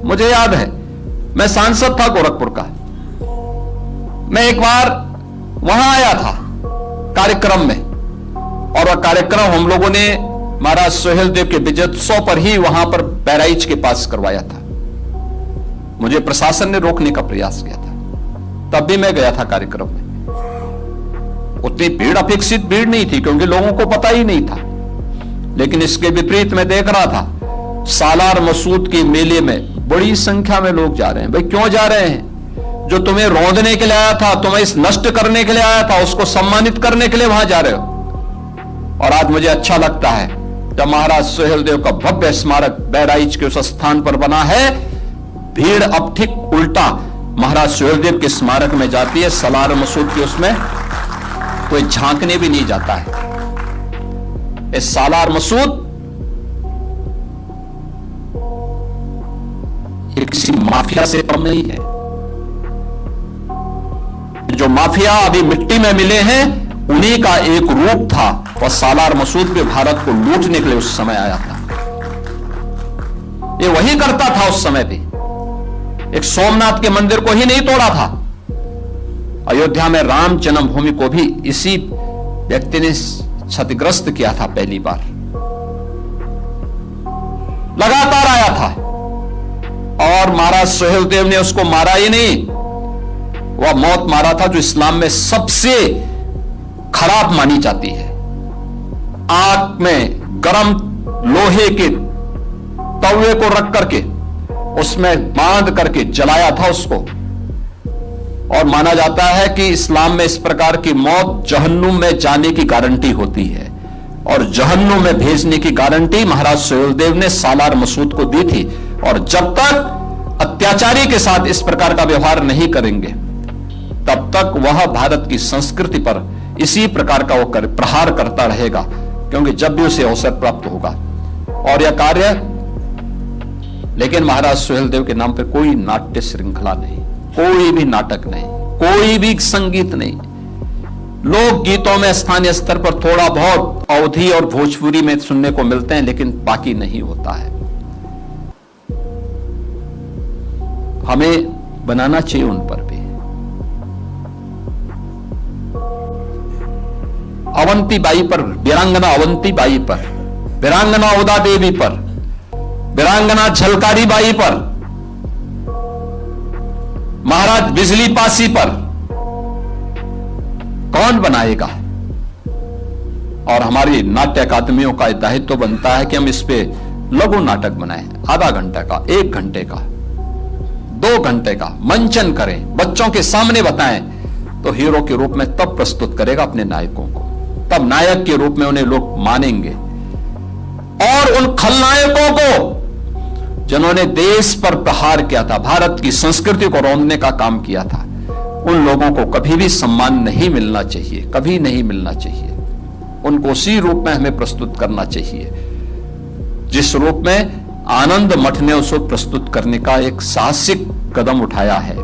मुझे याद है, मैं सांसद था गोरखपुर का। मैं एक बार वहां आया था कार्यक्रम में, और वह कार्यक्रम हम लोगों ने महाराज सोहेलदेव के विजयोत्सव पर ही वहां पर बहराइच के पास करवाया था। मुझे प्रशासन ने रोकने का प्रयास किया था, तब भी मैं गया था कार्यक्रम में। उतनी भीड़, अपेक्षित भीड़ नहीं थी, क्योंकि लोगों को पता ही नहीं था। लेकिन इसके विपरीत मैं देख रहा था, सालार मसूद के मेले में बड़ी संख्या में लोग जा रहे हैं। भाई क्यों जा रहे हैं? जो तुम्हें रौंदने के लिए आया था, तुम्हें इस नष्ट करने के लिए आया था, उसको सम्मानित करने के लिए वहां जा रहे हो। और आज मुझे अच्छा लगता है जब महाराज सोहेलदेव का भव्य स्मारक बहराइच के उस स्थान पर बना है, भीड़ अब ठीक उल्टा महाराज सोहेलदेव के स्मारक में जाती है। सालार मसूद के उसमें कोई झांकने भी नहीं जाता है। इस सालार मसूद ये किसी माफिया से कम नहीं है। जो माफिया अभी मिट्टी में मिले हैं, उन्हीं का एक रूप था। वह सालार मसूद भी भारत को लूटने के लिए उस समय आया था। ये वही करता था उस समय भी। एक सोमनाथ के मंदिर को ही नहीं तोड़ा था, अयोध्या में राम जन्मभूमि को भी इसी व्यक्ति ने क्षतिग्रस्त किया था पहली बार। लगातार आया था, और महाराज सोहेलदेव ने उसको मारा ही नहीं, वह मौत मारा था जो इस्लाम में सबसे खराब मानी जाती है। आग में गरम लोहे के तवे को रख करके उसमें बांध करके जलाया था उसको। और माना जाता है कि इस्लाम में इस प्रकार की मौत जहन्नुम में जाने की गारंटी होती है, और जहन्नुम में भेजने की गारंटी महाराज सोहेलदेव ने सालार मसूद को दी थी। और जब तक अत्याचारी के साथ इस प्रकार का व्यवहार नहीं करेंगे, तब तक वह भारत की संस्कृति पर इसी प्रकार का वो प्रहार करता रहेगा, क्योंकि जब भी उसे अवसर प्राप्त होगा। और यह कार्य, लेकिन महाराज सोहेलदेव के नाम पर कोई नाट्य श्रृंखला नहीं, कोई भी नाटक नहीं, कोई भी संगीत नहीं। लोक गीतों में स्थानीय स्तर पर थोड़ा बहुत अवधी और भोजपुरी में सुनने को मिलते हैं, लेकिन बाकी नहीं होता है। हमें बनाना चाहिए उन पर भी। अवंती बाई पर, वीरांगना अवंती बाई पर, वीरांगना उदा देवी पर, वीरांगना झलकारी बाई पर, महाराज बिजली पासी पर कौन बनाएगा? और हमारी नाट्य अकादमियों का दायित्व बनता है कि हम इस पे लघु नाटक बनाएं, आधा घंटे का, 1 घंटे का, 2 घंटे का मंचन करें, बच्चों के सामने बताएं। तो हीरो के रूप में तब प्रस्तुत करेगा अपने नायकों को, तब नायक के रूप में उन्हें लोग मानेंगे। और उन खलनायकों को जिन्होंने देश पर प्रहार किया था, भारत की संस्कृति को रौंदने का काम किया था, उन लोगों को कभी भी सम्मान नहीं मिलना चाहिए, कभी नहीं मिलना चाहिए। उनको उसी रूप में हमें प्रस्तुत करना चाहिए जिस रूप में आनंद मठ ने उसको प्रस्तुत करने का एक साहसिक कदम उठाया है।